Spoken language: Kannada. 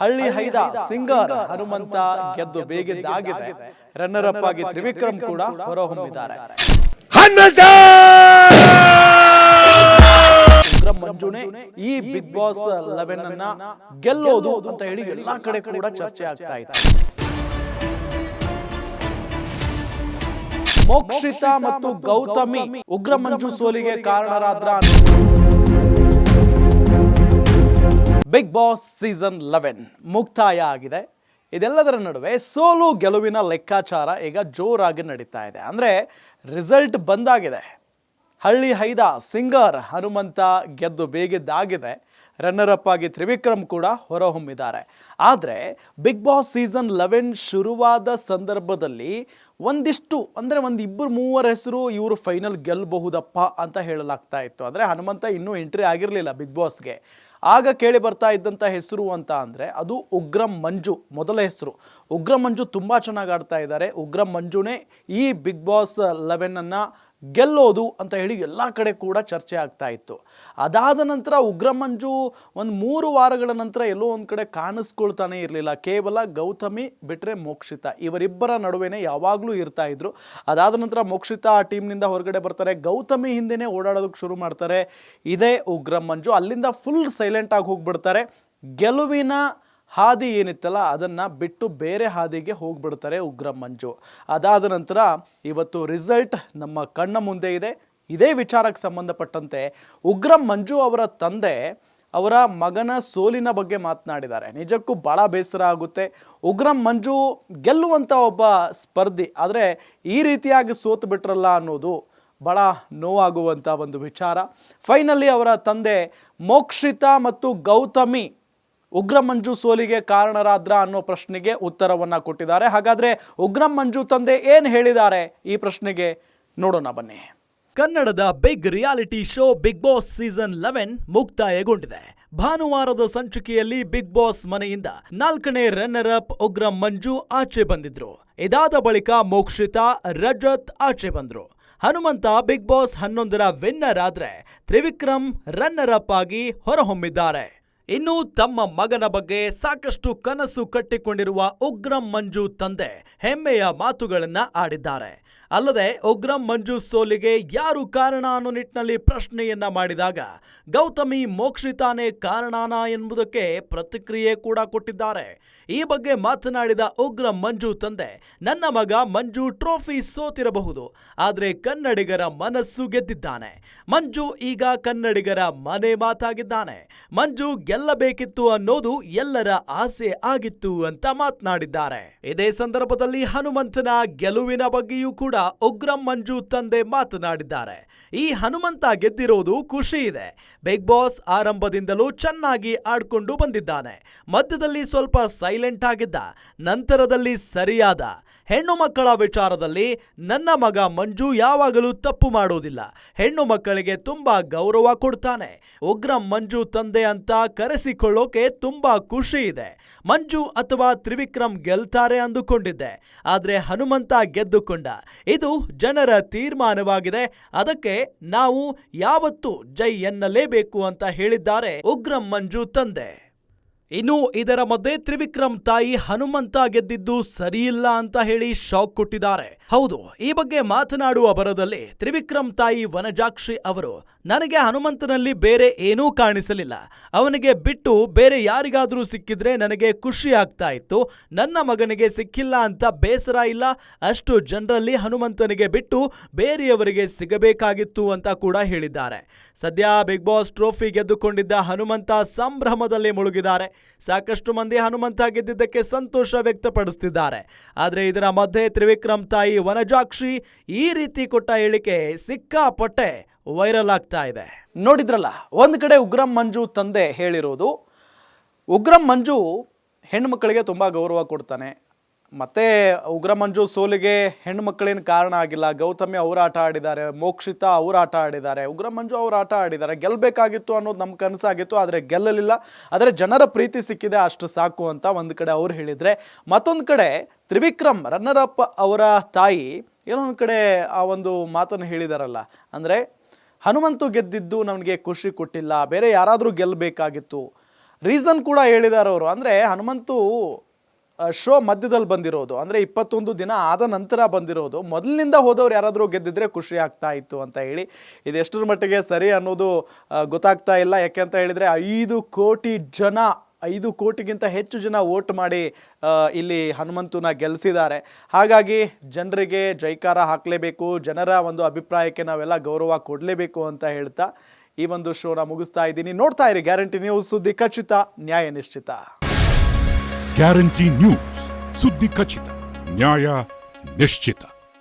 ಹಳ್ಳಿ ಹೈದ ಸಿಂಗರ್ ಹನುಮಂತ ಗೆದ್ದು ಬೇಗಿದ್ದಾಗಿದೆ. ರನ್ನರ್ ಅಪ್ ಆಗಿ ತ್ರಿವಿಕ್ರಮ್ ಕೂಡ ಹೊರಹೊಮ್ಮಿದ್ದಾರೆ. ಉಗ್ರಂ ಮಂಜುನೇ ಈ ಬಿಗ್ ಬಾಸ್ 11 ಅನ್ನ ಗೆಲ್ಲೋದು ಅಂತ ಹೇಳಿ ಎಲ್ಲಾ ಕಡೆ ಕೂಡ ಚರ್ಚೆ ಆಗ್ತಾ ಇದೆ. ಮೋಕ್ಷಿತಾ ಮತ್ತು ಗೌತಮಿ ಉಗ್ರಂ ಮಂಜು ಸೋಲಿಗೆ ಕಾರಣರಾದ್ರ ಬಿಗ್ ಬಾಸ್ ಸೀಸನ್ 11 ಮುಕ್ತಾಯ ಆಗಿದೆ. ಇದೆಲ್ಲದರ ನಡುವೆ ಸೋಲು ಗೆಲುವಿನ ಲೆಕ್ಕಾಚಾರ ಈಗ ಜೋರಾಗಿ ನಡೀತಾ ಇದೆ. ಅಂದರೆ ರಿಸಲ್ಟ್ ಬಂದಾಗಿದೆ. ಹಳ್ಳಿ ಹೈದ ಸಿಂಗರ್ ಹನುಮಂತ ಗೆದ್ದು ಬೇಗಿದ್ದಾಗಿದೆ. ರನ್ನರ್ ಅಪ್ ಆಗಿ ತ್ರಿವಿಕ್ರಮ್ ಕೂಡ ಹೊರಹೊಮ್ಮಿದ್ದಾರೆ. ಆದರೆ ಬಿಗ್ ಬಾಸ್ ಸೀಸನ್ 11 ಶುರುವಾದ ಸಂದರ್ಭದಲ್ಲಿ ಒಂದಿಷ್ಟು ಅಂದರೆ ಇಬ್ಬರು ಮೂವರ ಹೆಸರು ಇವರು ಫೈನಲ್ ಗೆಲ್ಲಬಹುದಪ್ಪ ಅಂತ ಹೇಳಲಾಗ್ತಾ ಇತ್ತು. ಅಂದರೆ ಹನುಮಂತ ಇನ್ನೂ ಎಂಟ್ರಿ ಆಗಿರಲಿಲ್ಲ ಬಿಗ್ ಬಾಸ್ಗೆ. ಆಗ ಕೇಳಿ ಬರ್ತಾ ಇದ್ದಂಥ ಹೆಸರು ಅಂತ ಅಂದರೆ ಅದು ಉಗ್ರಂ ಮಂಜು ಮೊದಲ ಹೆಸರು. ಉಗ್ರಂ ಮಂಜು ತುಂಬ ಚೆನ್ನಾಗಿ ಆಡ್ತಾ ಇದ್ದಾರೆ. ಉಗ್ರಂ ಮಂಜುನೇ ಈ ಬಿಗ್ ಬಾಸ್ 11 ಗೆಲ್ಲೋದು ಅಂತ ಹೇಳಿ ಎಲ್ಲ ಕಡೆ ಕೂಡ ಚರ್ಚೆ ಆಗ್ತಾ ಇತ್ತು. ಅದಾದ ನಂತರ ಉಗ್ರಂ ಮಂಜು 3 ವಾರಗಳ ನಂತರ ಎಲ್ಲೋ ಒಂದು ಕಡೆ ಕಾಣಿಸ್ಕೊಳ್ತಾನೆ ಇರಲಿಲ್ಲ. ಕೇವಲ ಗೌತಮಿ ಬಿಟ್ಟರೆ ಮೋಕ್ಷಿತಾ ಇವರಿಬ್ಬರ ನಡುವೆನೇ ಯಾವಾಗಲೂ ಇರ್ತಾ ಇದ್ರು. ಅದಾದ ನಂತರ ಮೋಕ್ಷಿತಾ ಆ ಟೀಮ್ನಿಂದ ಹೊರಗಡೆ ಬರ್ತಾರೆ. ಗೌತಮಿ ಹಿಂದೆನೇ ಓಡಾಡೋದಕ್ಕೆ ಶುರು ಮಾಡ್ತಾರೆ. ಇದೇ ಉಗ್ರಂ ಮಂಜು ಅಲ್ಲಿಂದ ಫುಲ್ ಸೈಲೆಂಟ್ ಆಗಿ ಹೋಗ್ಬಿಡ್ತಾರೆ. ಗೆಲುವಿನ ಹಾದಿ ಏನಿತ್ತಲ್ಲ ಅದನ್ನು ಬಿಟ್ಟು ಬೇರೆ ಹಾದಿಗೆ ಹೋಗ್ಬಿಡ್ತಾರೆ ಉಗ್ರಂ ಮಂಜು. ಅದಾದ ನಂತರ ಇವತ್ತು ರಿಸಲ್ಟ್ ನಮ್ಮ ಕಣ್ಣ ಮುಂದೆ ಇದೆ. ಇದೇ ವಿಚಾರಕ್ಕೆ ಸಂಬಂಧಪಟ್ಟಂತೆ ಉಗ್ರಂ ಮಂಜು ಅವರ ತಂದೆ ಅವರ ಮಗನ ಸೋಲಿನ ಬಗ್ಗೆ ಮಾತನಾಡಿದ್ದಾರೆ. ನಿಜಕ್ಕೂ ಭಾಳ ಬೇಸರ ಆಗುತ್ತೆ. ಉಗ್ರಂ ಮಂಜು ಗೆಲ್ಲುವಂಥ ಒಬ್ಬ ಸ್ಪರ್ಧಿ, ಆದರೆ ಈ ರೀತಿಯಾಗಿ ಸೋತು ಬಿಟ್ರಲ್ಲ ಅನ್ನೋದು ಭಾಳ ನೋವಾಗುವಂಥ ಒಂದು ವಿಚಾರ. ಫೈನಲಿ ಅವರ ತಂದೆ ಮೋಕ್ಷಿತಾ ಮತ್ತು ಗೌತಮಿ ಉಗ್ರಂ ಮಂಜು ಸೋಲಿಗೆ ಕಾರಣರಾದ್ರ ಅನ್ನೋ ಪ್ರಶ್ನೆಗೆ ಉತ್ತರವನ್ನು ಕೊಟ್ಟಿದ್ದಾರೆ. ಹಾಗಾದರೆ ಉಗ್ರಂ ಮಂಜು ತಂದೆ ಏನು ಹೇಳಿದ್ದಾರೆ ಈ ಪ್ರಶ್ನೆಗೆ ನೋಡೋಣ ಬನ್ನಿ. ಕನ್ನಡದ big reality show Bigg Boss season 11 ಮುಕ್ತಾಯಗೊಂಡಿದೆ. ಭಾನುವಾರದ ಸಂಚಿಕೆಯಲ್ಲಿ ಬಿಗ್ ಬಾಸ್ ಮನೆಯಿಂದ 4ನೇ ರನ್ನರ್ ಅಪ್ ಉಗ್ರಂ ಮಂಜು ಆಚೆ ಬಂದಿದ್ರು. ಇದಾದ ಬಳಿಕ ಮೋಕ್ಷಿತಾ, ರಜತ್ ಆಚೆ ಬಂದ್ರು. ಹನುಮಂತ ಬಿಗ್ ಬಾಸ್ 11ರ ವಿನ್ನರ್ ಆದ್ರೆ ತ್ರಿವಿಕ್ರಮ್ ರನ್ನರ್ ಅಪ್ ಆಗಿ ಹೊರಹೊಮ್ಮಿದ್ದಾರೆ. ಇನ್ನು ತಮ್ಮ ಮಗನ ಬಗ್ಗೆ ಸಾಕಷ್ಟು ಕನಸು ಕಟ್ಟಿಕೊಂಡಿರುವ ಉಗ್ರಂ ಮಂಜು ತಂದೆ ಹೆಮ್ಮೆಯ ಮಾತುಗಳನ್ನ ಆಡಿದ್ದಾರೆ. ಅಲ್ಲದೆ ಉಗ್ರಂ ಮಂಜು ಸೋಲಿಗೆ ಯಾರು ಕಾರಣ ಅನ್ನೋ ನಿಟ್ಟಿನಲ್ಲಿ ಪ್ರಶ್ನೆಯನ್ನ ಮಾಡಿದಾಗ ಗೌತಮಿ ಮೋಕ್ಷಿತಾನೇ ಕಾರಣನಾ ಎಂಬುದಕ್ಕೆ ಪ್ರತಿಕ್ರಿಯೆ ಕೂಡ ಕೊಟ್ಟಿದ್ದಾರೆ. ಈ ಬಗ್ಗೆ ಮಾತನಾಡಿದ ಉಗ್ರಂ ಮಂಜು ತಂದೆ, ನನ್ನ ಮಗ ಮಂಜು ಟ್ರೋಫಿ ಸೋತಿರಬಹುದು, ಆದರೆ ಕನ್ನಡಿಗರ ಮನಸ್ಸು ಗೆದ್ದಿದ್ದಾನೆ. ಮಂಜು ಈಗ ಕನ್ನಡಿಗರ ಮನೆ ಮಾತಾಗಿದ್ದಾನೆ. ಮಂಜು ಗೆಲ್ಲಬೇಕಿತ್ತು ಅನ್ನೋದು ಎಲ್ಲರ ಆಸೆ ಆಗಿತ್ತು ಅಂತ ಮಾತನಾಡಿದ್ದಾರೆ. ಇದೇ ಸಂದರ್ಭದಲ್ಲಿ ಹನುಮಂತನ ಗೆಲುವಿನ ಬಗ್ಗೆಯೂ ಕೂಡ ಉಗ್ರಂ ಮಂಜು ತಂದೆ ಮಾತನಾಡಿದ್ದಾರೆ. ಈ ಹನುಮಂತ ಗೆದ್ದಿರೋದು ಖುಷಿ ಇದೆ. ಬಿಗ್ ಬಾಸ್ ಆರಂಭದಿಂದಲೂ ಚೆನ್ನಾಗಿ ಆಡ್ಕೊಂಡು ಬಂದಿದ್ದಾನೆ. ಮಧ್ಯದಲ್ಲಿ ಸ್ವಲ್ಪ ಸೈಲೆಂಟ್ ಆಗಿದ್ದ, ನಂತರದಲ್ಲಿ ಸರಿಯಾದ. ಹೆಣ್ಣು ಮಕ್ಕಳ ವಿಚಾರದಲ್ಲಿ ನನ್ನ ಮಗ ಮಂಜು ಯಾವಾಗಲೂ ತಪ್ಪು ಮಾಡೋದಿಲ್ಲ. ಹೆಣ್ಣು ಮಕ್ಕಳಿಗೆ ತುಂಬಾ ಗೌರವ ಕೊಡ್ತಾನೆ. ಉಗ್ರಂ ಮಂಜು ತಂದೆ ಅಂತ ಕರೆಸಿಕೊಳ್ಳೋಕೆ ತುಂಬಾ ಖುಷಿ ಇದೆ. ಮಂಜು ಅಥವಾ ತ್ರಿವಿಕ್ರಮ್ ಗೆಲ್ತಾರೆ ಅಂದುಕೊಂಡಿದ್ದೆ, ಆದ್ರೆ ಹನುಮಂತ ಗೆದ್ದುಕೊಂಡ. ಇದು ಜನರ ತೀರ್ಮಾನವಾಗಿದೆ. ಅದಕ್ಕೆ ನಾವು ಯಾವತ್ತೂ ಜೈ ಎನ್ನಲೇಬೇಕು ಅಂತ ಹೇಳಿದ್ದಾರೆ ಉಗ್ರಂ ಮಂಜು ತಂದೆ. ಇನ್ನು ಇದರ ಮಧ್ಯೆ ತ್ರಿವಿಕ್ರಮ್ ತಾಯಿ ಹನುಮಂತ ಗೆದ್ದಿದ್ದು ಸರಿಯಿಲ್ಲ ಅಂತ ಹೇಳಿ ಶಾಕ್ ಕೊಟ್ಟಿದ್ದಾರೆ. ಹೌದು, ಈ ಬಗ್ಗೆ ಮಾತನಾಡುವ ಬರದಲ್ಲಿ ತ್ರಿವಿಕ್ರಮ್ ತಾಯಿ ವನಜಾಕ್ಷಿ ಅವರು, ನನಗೆ ಹನುಮಂತನಲ್ಲಿ ಬೇರೆ ಏನೂ ಕಾಣಿಸಲಿಲ್ಲ. ಅವನಿಗೆ ಬಿಟ್ಟು ಬೇರೆ ಯಾರಿಗಾದ್ರೂ ಸಿಕ್ಕಿದ್ರೆ ನನಗೆ ಖುಷಿ ಆಗ್ತಾ ಇತ್ತು. ನನ್ನ ಮಗನಿಗೆ ಸಿಕ್ಕಿಲ್ಲ ಅಂತ ಬೇಸರ ಇಲ್ಲ. ಅಷ್ಟು ಜನರಲ್ಲಿ ಹನುಮಂತನಿಗೆ ಬಿಟ್ಟು ಬೇರೆಯವರಿಗೆ ಸಿಗಬೇಕಾಗಿತ್ತು ಅಂತ ಕೂಡ ಹೇಳಿದ್ದಾರೆ. ಸದ್ಯ ಬಿಗ್ ಬಾಸ್ ಟ್ರೋಫಿ ಗೆದ್ದುಕೊಂಡಿದ್ದ ಹನುಮಂತ ಸಂಭ್ರಮದಲ್ಲಿ ಮುಳುಗಿದ್ದಾರೆ. ಸಾಕಷ್ಟು ಮಂದಿ ಹನುಮಂತ ಗೆದ್ದಿದ್ದಕ್ಕೆ ಸಂತೋಷ ವ್ಯಕ್ತಪಡಿಸುತ್ತಿದ್ದಾರೆ. ಆದರೆ ಇದರ ಮಧ್ಯೆ ತ್ರಿವಿಕ್ರಮ್ ತಾಯಿ ವನಜಾಕ್ಷಿ ಈ ರೀತಿ ಕೊಟ್ಟ ಹೇಳಿಕೆ ಸಿಕ್ಕಾಪಟ್ಟೆ ವೈರಲ್ ಆಗ್ತಾ ಇದೆ. ನೋಡಿದ್ರಲ್ಲ, ಒಂದು ಕಡೆ ಉಗ್ರಂ ಮಂಜು ತಂದೆ ಹೇಳಿರೋದು, ಉಗ್ರಂ ಮಂಜು ಹೆಣ್ಣು ಮಕ್ಕಳಿಗೆ ತುಂಬ ಗೌರವ ಕೊಡ್ತಾನೆ. ಮತ್ತು ಉಗ್ರಂ ಮಂಜು ಸೋಲಿಗೆ ಹೆಣ್ಣು ಮಕ್ಕಳೇನು ಕಾರಣ ಆಗಿಲ್ಲ. ಗೌತಮಿ ಅವ್ರ ಆಟ ಆಡಿದ್ದಾರೆ, ಮೋಕ್ಷಿತಾ ಅವ್ರ ಆಟ ಆಡಿದ್ದಾರೆ, ಉಗ್ರಂ ಮಂಜು ಅವ್ರ ಆಟ ಆಡಿದ್ದಾರೆ. ಗೆಲ್ಲಬೇಕಾಗಿತ್ತು ಅನ್ನೋದು ನಮ್ಮ ಕನಸಾಗಿತ್ತು, ಆದರೆ ಗೆಲ್ಲಲಿಲ್ಲ. ಆದರೆ ಜನರ ಪ್ರೀತಿ ಸಿಕ್ಕಿದೆ, ಅಷ್ಟು ಸಾಕು ಅಂತ ಒಂದು ಕಡೆ ಅವ್ರು ಹೇಳಿದರೆ, ಮತ್ತೊಂದು ಕಡೆ ತ್ರಿವಿಕ್ರಮ್ ರನ್ನರ್ ಅಪ್ ಅವರ ತಾಯಿ ಏನೋ ಒಂದು ಕಡೆ ಆ ಒಂದು ಮಾತನ್ನು ಹೇಳಿದಾರಲ್ಲ, ಅಂದರೆ ಹನುಮಂತು ಗೆದ್ದಿದ್ದು ನಮಗೆ ಖುಷಿ ಕೊಟ್ಟಿಲ್ಲ, ಬೇರೆ ಯಾರಾದರೂ ಗೆಲ್ಲಬೇಕಾಗಿತ್ತು. ರೀಸನ್ ಕೂಡ ಹೇಳಿದ್ದಾರೆ ಅವರು. ಅಂದರೆ ಹನುಮಂತು ಶೋ ಮಧ್ಯದಲ್ಲಿ ಬಂದಿರೋದು, ಅಂದರೆ 21 ದಿನ ಆದ ನಂತರ ಬಂದಿರೋದು. ಮೊದಲಿನಿಂದ ಹೋದವ್ರು ಯಾರಾದರೂ ಗೆದ್ದಿದ್ರೆ ಖುಷಿ ಆಗ್ತಾ ಇತ್ತು ಅಂತ ಹೇಳಿ. ಇದು ಎಷ್ಟರ ಮಟ್ಟಿಗೆ ಸರಿ ಅನ್ನೋದು ಗೊತ್ತಾಗ್ತಾ ಇಲ್ಲ. ಯಾಕೆ ಅಂತ ಹೇಳಿದರೆ 5 ಕೋಟಿ ಜನ, 5 ಕೋಟಿಗಿಂತ ಹೆಚ್ಚು ಜನ ವೋಟ್ ಮಾಡಿ ಇಲ್ಲಿ ಹನುಮಂತನ ಗೆಲ್ಲಿಸಿದ್ದಾರೆ. ಹಾಗಾಗಿ ಜನರಿಗೆ ಜೈಕಾರ ಹಾಕಲೇಬೇಕು, ಜನರ ಒಂದು ಅಭಿಪ್ರಾಯಕ್ಕೆ ನಾವೆಲ್ಲ ಗೌರವ ಕೊಡಲೇಬೇಕು ಅಂತ ಹೇಳ್ತಾ ಈ ಒಂದು ಶೋನ ಮುಗಿಸ್ತಾ ಇದ್ದೀನಿ. ನೋಡ್ತಾ ಇರಿ ಗ್ಯಾರಂಟಿ ನ್ಯೂಸ್, ಸುದ್ದಿ ಖಚಿತ, ನ್ಯಾಯ ನಿಶ್ಚಿತ. ಗ್ಯಾರಂಟಿ ನ್ಯೂಸ್, ಸುದ್ದಿ ಖಚಿತ, ನ್ಯಾಯ ನಿಶ್ಚಿತ.